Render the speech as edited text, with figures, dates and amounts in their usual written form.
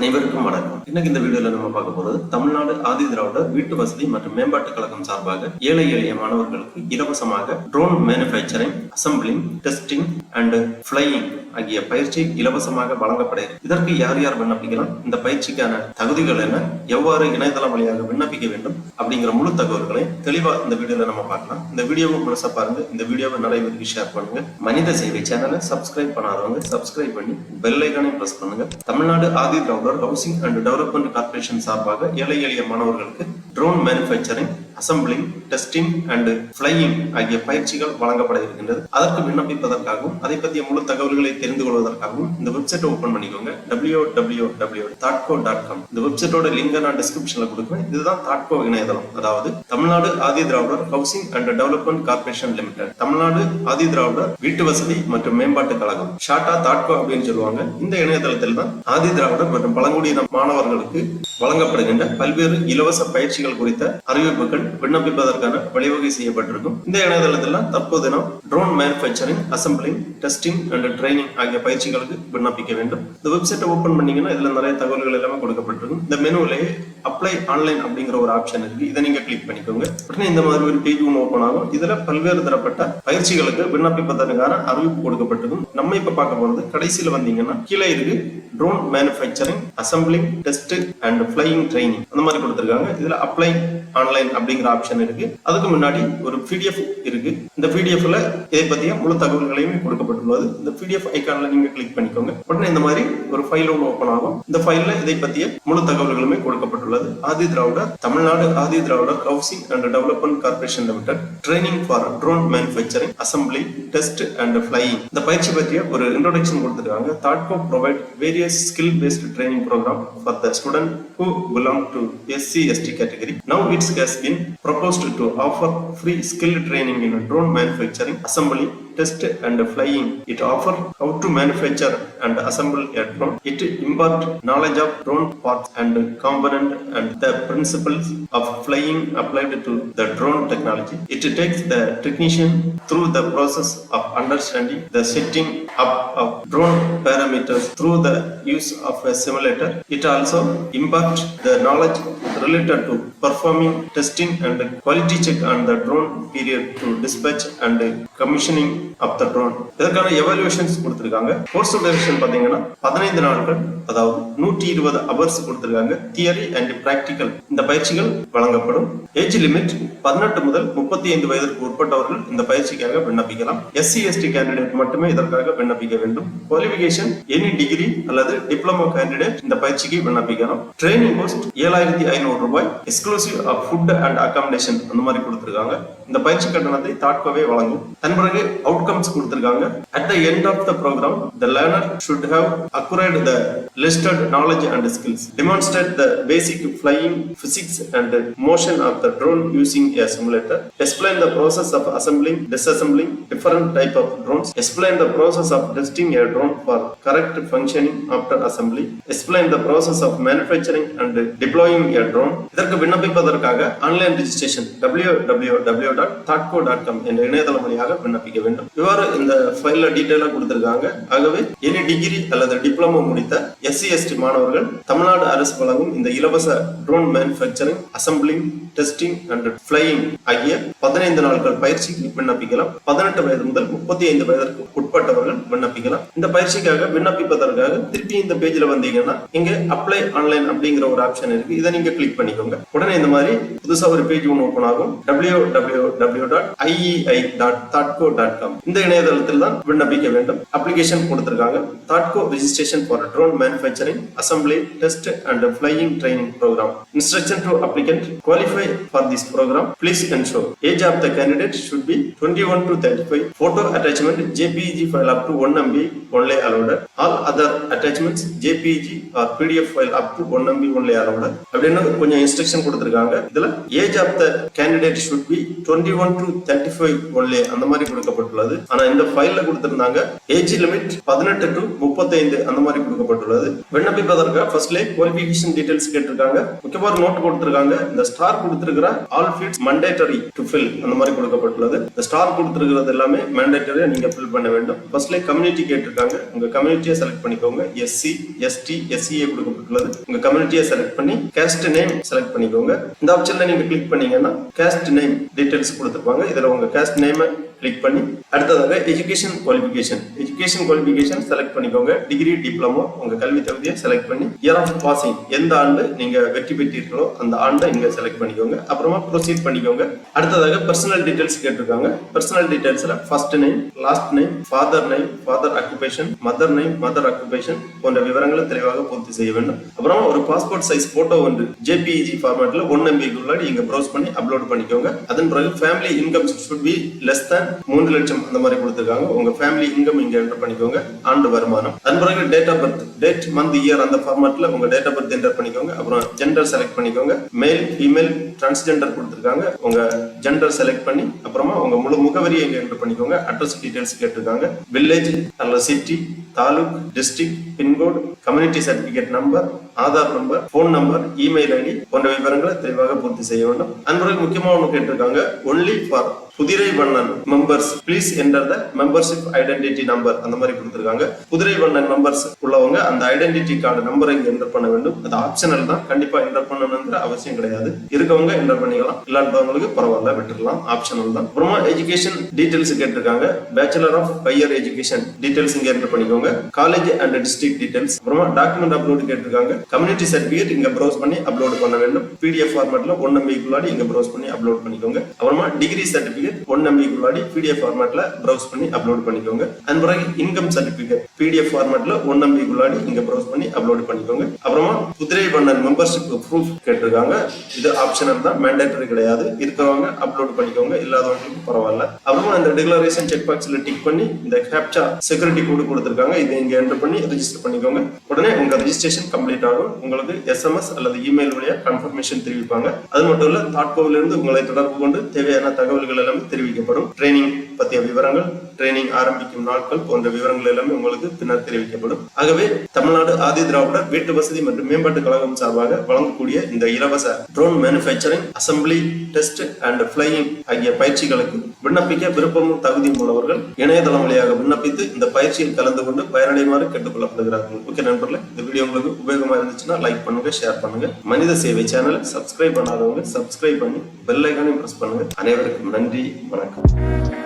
அனைவருக்கும் வணக்கம். இன்னைக்கு இந்த வீடியோல நம்ம பார்க்க போறது தமிழ்நாடு ஆதி திராவிடர் வீட்டு வசதி மற்றும் மேம்பாட்டு கழகம் சார்பாக ஏழை எளிய மாணவர்களுக்கு இலவசமாக drone manufacturing, assembling, testing and flying ஆகிய பயிற்சி இலவசமாக வழங்கப்படுகிறது. இதற்கு யார் யார் விண்ணப்பிக்கலாம், இந்த பயிற்சிக்கான தகுதிகள் என்ன, எவ்வாறு இணையதளம் வழியாக விண்ணப்பிக்க வேண்டும் அப்படிங்கிற முழு தகவல்களை தெளிவா இந்த வீடியோல நம்ம பார்க்கலாம். இந்த வீடியோவை முழுசா பாருங்க. இந்த வீடியோவை நிறைய பேருக்கு ஷேர் பண்ணுங்க. மனித சேவை சேனலை சப்ஸ்கிரைப் பண்ணாதவங்க சப்ஸ்கிரைப் பண்ணி பெல் ஐகானை பிரஸ் பண்ணுங்க. Tamil Nadu Adi Dravidar housing and development corporation சார்பாக ஏழை எளிய மாணவர்களுக்கு drone manufacturing, assembling, testing and flying ஆகிய பயிற்சிகள் வழங்கப்பட இருக்கின்றது. அதற்கு விண்ணப்பிப்பதற்காகவும் அதை பற்றிய முழு தகவல்களை தெரிந்து கொள்வதற்காகவும் இந்த வெப்சைட்டை ஓபன் பண்ணிக்கோங்க. www.thoughtco.com. இந்த வெப்சைட்டோட லிங்கை நான் டிஸ்கிரிப்ஷன்ல கொடுக்குறேன். இதுதான் தாட்கோ இணையதளம், அதாவது Tamil Nadu Adi Dravidar housing and development corporation limited, Tamil Nadu Adi Dravidar வீட்டு வசதி மற்றும் மேம்பாட்டு கழகம், ஷார்ட்டா தாட்கோ அப்படின்னு சொல்லுவாங்க. இந்த இணையதளத்தில் தான் ஆதி திராவிடர் மற்றும் பழங்குடியின மாணவர்களுக்கு வழங்கப்படுகின்ற பல்வேறு இலவச பயிற்சிகள் குறித்த அறிவிப்புகள் விண்ணப்பிப்பதற்கான வழிவகை செய்யப்பட்டிருக்கும். இந்த இணையதளத்தில் தற்போது நாம் drone manufacturing, assembling, testing and training ஆகிய பயிற்சிகளுக்கு விண்ணப்பிக்க வேண்டும். இந்த வெப்சைட்டை ஓபன் பண்ணீங்கன்னா இதுல நிறைய தகவல்கள் எல்லாமே கொடுக்கப்பட்டிருக்கும். இந்த மெனுவிலேயே அப்ளை ஆன்லைன் அப்படிங்கிற ஒரு ஆப்ஷன் இருக்கு. இதை நீங்க கிளிக் பண்ணிக்கோங்க. உடனே இந்த மாதிரி ஒரு பேஜ் ஒன்று ஓபன் ஆகும். இதுல பல்வேறு தரப்பட்ட பயிற்சிகளுக்கு விண்ணப்பிப்பதற்கான அறிவிப்பு கொடுக்கப்பட்டிருக்கும். நம்ம இப்ப பார்க்க போறது கடைசியில வந்தீங்கன்னா கீழே இருக்கு drone manufacturing, assembling, test and flying training அந்த மாதிரி கொடுத்திருக்காங்க. இதுல அப்ளை ஆன்லைன் அப்படிங்கிற ஆப்ஷன் இருக்கு. அதுக்கு முன்னாடி ஒரு PDF இருக்கு. இந்த PDFல இதை பத்திய முழு தகவல்களையும் கொடுக்கப்பட்டுள்ளது. இந்த PDF ஐகான்ல நீங்க கிளிக் பண்ணிக்கோங்க. உடனே இந்த மாதிரி ஒரு ஃபைல் ஒன்று ஓபன் ஆகும். இந்த ஃபைல்ல இதை பத்திய முழு தகவல்களுமே கொடுக்கப்பட்டுள்ளது. Adi Dravidar, Tamil Nadu Adi Dravidar housing and development corporation limited, training for drone manufacturing, assembly, test and flying. இந்த பயிற்சி பற்றிய ஒரு இன்ட்ரோடக்ஷன் கொடுத்திருக்காங்க. தாட்கோ provide various skill based training programme for the student who belong to SC/ST category. Now it has been proposed to offer free skill training in drone manufacturing, assembly, test and flying. It offers how to manufacture and assemble a drone. It imparts knowledge of drone parts and component and the principles of flying applied to the drone technology. It takes the technician through the process of understanding the setting up of drone parameters through the use of a simulator. It also imparts the knowledge related to performing testing and quality check on the drone period to dispatch and commissioning of the drone. இதற்கான evaluations கொடுத்திருக்காங்க. Course duration பாத்தீங்கன்னா 15 நாட்கள், அதாவது 120 hours கொடுத்திருக்காங்க. Theory and practical இந்த பயிற்சிகள் வழங்கப்படும். Age limit 18 முதல் 35 வயதிற்கு உட்பட்டவர்கள் இந்த பயிற்சிக்காக விண்ணப்பிக்கலாம். SC/ST கேண்டிடேட் மட்டுமே இதற்காக விண்ணப்பிக்க வேண்டும். குவாலிஃபிகேஷன் எனி டிகிரி அல்லது டிப்ளமோ கேண்டிடேட் இந்த பயிற்சிக்கு விண்ணப்பிக்கலாம். ட்ரைனிங் கோஸ்ட் 7500 ரூபாய். Exclusive of food and accommodation அந்த மாதிரி கொடுத்திருக்காங்க. இந்த பயிற்சி கட்டணத்தை தாட்கோவே வழங்கும். தன் பிறகு அவுட்கம்ஸ் கொடுத்திருக்காங்க. At the end of the program, the learner should have acquired the listed knowledge and skills, demonstrate the basic flying, physics and motion of the drone using a simulator, explain the process of assembling, disassembling different type of drones, explain the process of testing a drone for correct functioning after assembly, explain the process of manufacturing and deploying a drone. இதற்கு விண்ணப்பிப்பதற்காக online registration www.thoughtco.com என்ற இணையதளம் வழியாக விண்ணப்பிக்க வேண்டும். இவ்வாறு இந்த ஃபைல்ல டீடைலா கொடுத்திருக்காங்க. ஆகவே எனி டிகிரி அல்லது டிப்ளமோ முடித்த SC/ST மாணவர்கள் தமிழ்நாடு அரசு வழங்கும் இந்த இலவச drone manufacturing, assembling, testing and flying ஆகிய 15 நாட்கள் பயிற்சிக்கு விண்ணப்பிக்கலாம். 18 வயது முதல் 35 வயதிற்கு உட்பட்டவர்கள் விண்ணப்பிக்கலாம். இந்த பயிற்சிக்காக விண்ணப்பிப்பதற்காக திருப்பி இந்த பேஜ்ல வந்தீங்கன்னா இங்க அப்ளை ஆன்லைன் அப்படிங்கிற ஒரு ஆப்ஷன் இருக்கு. இதை நீங்க கிளிக் பண்ணிக்கோங்க. உடனே இந்த மாதிரி புதுசா ஒரு பேஜ் ஒன்று ஓபன் ஆகும். www.iei.thoughtco.com. இந்த இணையதளத்தில் தான் விண்ணப்பிக்க வேண்டும். அப்ளிகேஷன் கொடுத்திருக்காங்க. தாட்கோ registration for drone manufacturing, assembly, test and flying training programme. Instruction to applicant: qualify for this program. Please ensure age of the candidate should be 21 to 35. Photo attachment JPEG file up to 1 MB only allowed. All other attachments JPEG or PDF file up to 1 MB only allowed. அப்படின்னு கொஞ்சம் instruction கொடுத்திருக்காங்க. இதுல age of the candidate should be 21 to 35 only அந்த மாதிரி கொடுக்கப்பட்டுள்ளது. ஆனா இந்த ஃபைல்ல கொடுத்திருந்தாங்க ஏஜ் லிமிட் 18 to 35 அந்த மாதிரி கொடுக்கப்பட்டுள்ளது. விண்ணப்பிப்பதற்கு ஃபர்ஸ்ட்ல குவாலிஃபிகேஷன் டீடைல்ஸ் கேட்டிருக்காங்க. முக்கியமா ஒரு நோட் கொடுத்திருக்காங்க. இந்த ஸ்டார் கொடுத்திருக்கிற all fields mandatory to fill அந்த மாதிரி கொடுக்கப்பட்டுள்ளது. இந்த ஸ்டார் கொடுத்திருக்கிறது எல்லாமே mandatory நீங்க fill பண்ண வேண்டும். வேண்டும். ஃபர்ஸ்ட்ல கம்யூனிட்டி கேட்டிருக்காங்க. உங்க கம்யூனிட்டியை செலக்ட் பண்ணிக்கோங்க. SC, ST, SCA கொடுக்கப்பட்டுள்ளது. உங்க கம்யூனிட்டியை செலக்ட் பண்ணி காஸ்ட் நேம் செலக்ட் பண்ணிக்கோங்க. இந்த ஆப்ஷன்ல நீங்க கிளிக் பண்ணீங்கன்னா காஸ்ட் நேம் டீடைல்ஸ் கொடுத்துருப்பாங்க. இதுல உங்க காஸ்ட் நேம் கிளிக் பண்ணி அடுத்ததாக எஜுகேஷன் குவாலிஃபிகேஷன் செலக்ட் பண்ணிக்கோங்க. டிகிரி, டிப்ளமோ உங்க கல்வி தகுதியை செலக்ட் பண்ணி இயர் ஆஃப் பாசிங் எந்த ஆண்டு நீங்க வெற்றி பெற்றீர்களோ அந்த ஆண்டை இங்க செலக்ட் பண்ணிக்கோங்க. அப்புறமா ப்ரொசீட் பண்ணிக்கோங்க. அடுத்ததாக பர்சனல் டீடைல்ஸ் கேட்டிருக்காங்க. பர்சனல் டீடைல்ஸ்ல first name, last name, father name, father occupation, mother name, mother occupation போன்ற விவரங்களை தெளிவாக பூர்த்தி செய்ய வேண்டும். அப்புறமா ஒரு பாஸ்போர்ட் சைஸ் போட்டோ ஒன்று JPEG ஃபார்மேட்ல 1 MB உள்ளாடி இங்க ப்ரௌஸ் பண்ணி அப்லோட் பண்ணிக்கோங்க. அதன் பிறகு family income should be less than 3 லட்சம் அந்த மாதிரி கொடுத்திருக்காங்க. உங்க ஃபேமிலி இன்கம் இங்க என்டர் பண்ணிக்கோங்க. ஆண்டு வருமானம். அதன் பிறகு date of birth, date, month, year அந்த ஃபார்மேட்ல உங்க டேட் ஆஃப் பர்த் என்டர் பண்ணிக்கோங்க. அப்புறம் ஜெண்டர் செலக்ட் பண்ணிக்கோங்க. மேல், ஃபீமேல், டிரான்ஸ்ஜெண்டர் கொடுத்திருக்காங்க. உங்க ஜெண்டர் செலக்ட் பண்ணி அப்புறமா உங்க முழு முகவரியை இங்க என்டர் பண்ணிக்கோங்க. அட்ரஸ் டீடைல்ஸ் கேட்டிருக்காங்க. வில்லேஜ் அல்லது city, taluk, district, pincode, community certificate number, Aadhaar number, phone number, email ID போன்ற விவரங்களை தெளிவாக பூர்த்தி செய்ய வேண்டும். அன்பர்கள் முக்கியமாக ஒன்று கேட்டிருக்காங்க. Only for Kuthirai Vannan members please enter the membership identity number அந்த மாதிரி கொடுத்திருக்காங்க. குதிரை வண்ணன் மெம்பர்ஸ் உள்ளவங்க அந்த ஐடென்டிட்டி கார்டு நம்பரை இங்க என்டர் பண்ண வேண்டும். அது ஆப்ஷனல் தான், கண்டிப்பா என்டர் பண்ணணும்ன்ற அவசியம் கிடையாது. இருக்கவங்க என்டர் பண்ணிக்கலாம், இல்லாதவங்களுக்கு பரவாயில்ல, விட்டுக்கலாம், ஆப்ஷனல் தான். அப்புறமா எஜுகேஷன் டீடைல்ஸ் கேட்டிருக்காங்க. Bachelor of higher education details இங்க என்டர் பண்ணிக்கோங்க. College and district details. அப்புறமா டாக்குமெண்ட் அப்லோட் கேட்டிருக்காங்க. கம்யூனிட்டி சர்டிபிகேட் இங்க ப்ரௌஸ் பண்ணி அப்லோட் பண்ண வேண்டும். PDF ஃபார்மேட்ல 1 MB குள்ளாடி இங்க ப்ரௌஸ் பண்ணி அப்லோட் பண்ணிக்கோங்க. அப்புறமா டிகிரி சர்டிபிகேட் 1 MB குள்ளாடி PDF ஃபார்மேட்ல ப்ரௌஸ் பண்ணி அப்லோட் பண்ணிக்கோங்க. அதன் பிறகு இன்கம் சர்டிபிகேட் PDF ஃபார்மேட்ல 1 MB குள்ளாடி இங்க ப்ரௌஸ் பண்ணி அப்லோட் பண்ணிக்கோங்க. அப்புறமா குதிரை வண்ணன் மெம்பர்ஷிப் ப்ரூஃப் கேட்டிருக்காங்க. இது ஆப்ஷனல் தான், மேண்டேட்டரி கிடையாது. இருக்கவங்க அப்லோட் பண்ணிக்கோங்க, இல்லாதவங்களுக்கு பரவாயில்ல. அப்புறமா இந்த டிக்ளரேஷன் செக் பாக்ஸ்ல டிக் பண்ணி இந்த கேப்சா செக்யூரிட்டி கோட் கொடுத்திருக்காங்க. இதை இங்க என்டர் பண்ணி ரெஜிஸ்டர் பண்ணிக்கோங்க. உடனே உங்க ரெஜிஸ்ட்ரேஷன் கம்ப்ளீட் ஆகும். உங்களுக்கு SMS அல்லது இமெயில் வழியா கன்ஃபர்மேஷன் தெரிவிப்பாங்க. அது மட்டும் இல்ல, தாட்கோவில் இருந்து உங்களை தொடர்பு கொண்டு தேவையான தகவல்கள் எல்லாமே தெரிவிக்கப்படும். ட்ரைனிங் பற்றிய விவரங்கள், ட்ரைனிங் ஆரம்பிக்கும் நாட்கள் போன்ற விவரங்கள் எல்லாமே உங்களுக்கு பின்னர் தெரிவிக்கப்படும். ஆகவே தமிழ்நாடு ஆதி திராவிடர் வீட்டு வசதி மற்றும் மேம்பாட்டு கழகம் சார்பாக வழங்கக்கூடிய இந்த இலவச drone manufacturing, assembly, test and flying ஆகிய பயிற்சிகளுக்கு விண்ணப்பிக்க விருப்பமும் தகுதியும் உள்ளவர்கள் இணையதளம் வழியாக விண்ணப்பித்து இந்த பயிற்சியில் கலந்து கொண்டு பயனடையுமாறு கேட்டுக்கொள்ளப்படுகிறார்கள். ஓகே நண்பர்களே, இந்த வீடியோ உங்களுக்கு உபயோகமா இருந்துச்சுன்னா லைக் பண்ணுங்க, ஷேர் பண்ணுங்க. மனித சேவை சேனல் சப்ஸ்கிரைப் பண்ணாதவங்க சப்ஸ்கிரைப் பண்ணி பெல் ஐகானையும் பிரஸ் பண்ணுங்க. அனைவருக்கும் நன்றி, வணக்கம்.